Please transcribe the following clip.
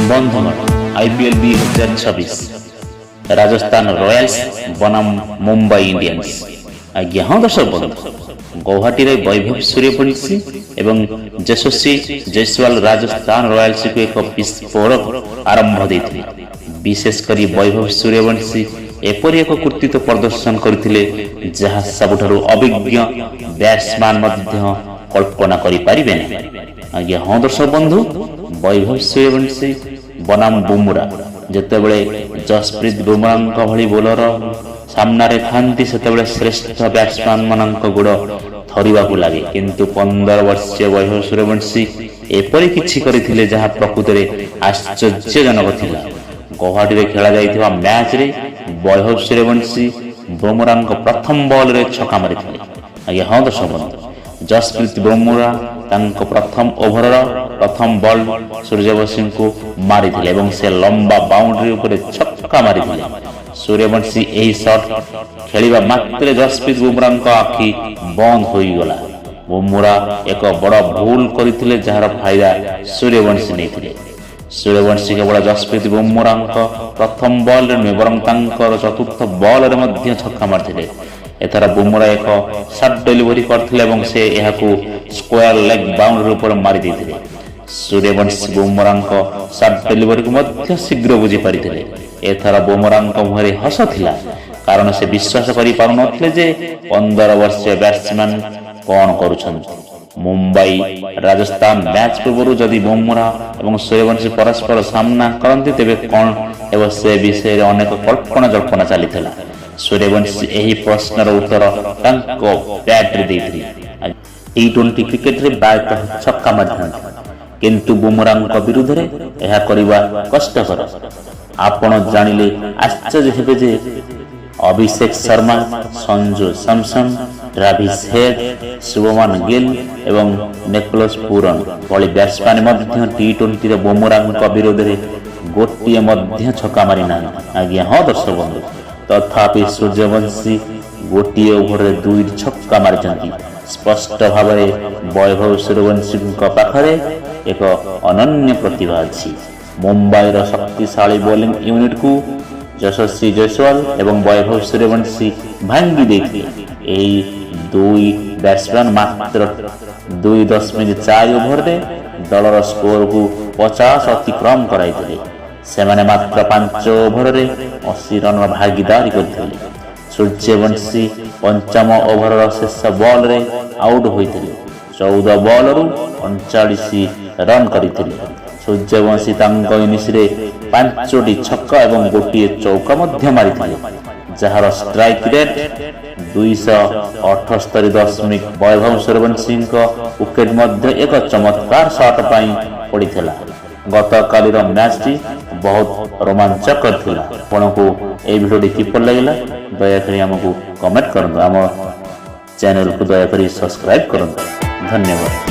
बंधुगण IPL 2026 Rajasthan Royals बनाम Mumbai Indians आज्ञा हाँ दर्शक बंधु गौहाटी रे वैभव सूर्यवंशी एवं यशस्वी जयसवाल राजस्थान रॉयल्स को एक विस्फोरक आरंभ देते विशेषकर वैभव सूर्यवंशी एपरि एक कृतित्व प्रदर्शन करथिले जहाँ सबुठारु अभिज्ञ बैट्समैन मध्य कल्पना करि परिबेनि आज्ञा हाँ दर्शक बंधु वैभव सूर्यवंशी बनाम बुमरा जेतेबेले जसप्रीत बुमराह भली बोलर सामने थांती सेतेबेले श्रेष्ठ बैट्समैन मानक गुड़ थरिबाकु लागे किंतु 15 वर्षीय वैभव सूर्यवंशी एपरि किछि करिथिले जहाँ प्रकृत में आश्चर्यजनक थिला। गौहाटी रे खेला जाइथिबा मैच रे वैभव सूर्यवंशी बुमराह प्रथम बॉल रे छक्का मारिथिले आज्ञा हाँ दर्शक बंधु जसप्रीत बुमराह तांको प्रथम ओभर प्रथम बॉल सूर्यवंशी को मारिथिले एवं से लंबा बाउंड्री ऊपर छक्का मारिथिले। सूर्यवंशी एही शॉट खेलिबा मात्रे जसप्रीत बुमराह आखि बंद होई गला। बुमराह एक बड़ भूल करथिले जहार फायदा सूर्यवंशी नेथिले। सूर्यवंशी केवल जसप्रीत बुमराह प्रथम बॉल रे बरं तांकर चतुर्थ बॉल रे मध्य छक्का मारिथिले। एथर बुमराह एक शॉट डिलीवरी करथिले एवं से एहाकू स्क्वायर लेग बाउंड्री ऊपर मारि दैथिले। सूर्यवंशी बुमराह शॉट डिलीवरी को मध्य शीघ्र बुझी पारिथिले। एथर बुमराह मुहरे हस थिला कारण से विश्वास करि पारु नथिले जे 15 वर्षीय बैट्समैन कोन करूछन्ति। मुंबई राजस्थान मैच पूर्व जदि बुमराह एवं सूर्यवंशी परस्पर सामना करते तेबे कौन एवं से विषय अनेक कल्पना जल्पना चली। सूर्यवंशी एही प्रश्नर उत्तर तांको बैट रे देथिले। टी20 क्रिकेट रे बैट छक्का मारिथांती किंतु बुमराह विरुद्ध रे एहा करिबा कष्टकर। आपण जानिले आश्चर्य हेबे जे अभिषेक शर्मा, संजू सैमसन, ट्रेविस हेड, शुभमन गिल एवं निकोलस पूरन भली बैट्समैन मध्य टी20 रे बुमराह विरोध रे गोटिए मध्य छक्का मारि ना आज्ञा हाँ दर्शक बंधु तथापि सूर्यवंशी गोटिए ओभर रे 2 छक्का मारिचंती। स्पष्ट भाव में वैभव सूर्यवंशी पाखरे एक अनन्य प्रतिभा अछि। मुंबईर शक्तिशाली बोलिंग यूनिट को यशस्वी जयसवाल एवं वैभव सूर्यवंशी भांगी देथिले। एही दुई बैट्समैन मात्र 2.4 ओभर रे दलर स्कोर को 50 अतिक्रम कराइथिले। सेमाने मात्र 5 ओभर रे 80 रन भागीदारी करथिले। सूर्यवंशी पंचम ओभर शेष बॉल रे आउट होइथिले। 14 बॉल रु 39 रन करथिले। सूर्यवंशी तांको इनिंग्स रे 5टी छक्का एवं गोटिए चौका मध्य मारिथिले जहार strike rate 278 Vaibhav Suryavanshi wicket मध्य एक चमत्कार शॉट पाई पड़ीथिला। गतकाली मैच टी बहुत रोमांचकर थिला। आपको ए वीडियो किपर लगिला दयाकरी हमको कमेंट करंतु। आम चैनल को दयाकरी सब्सक्राइब करंतु। धन्यवाद।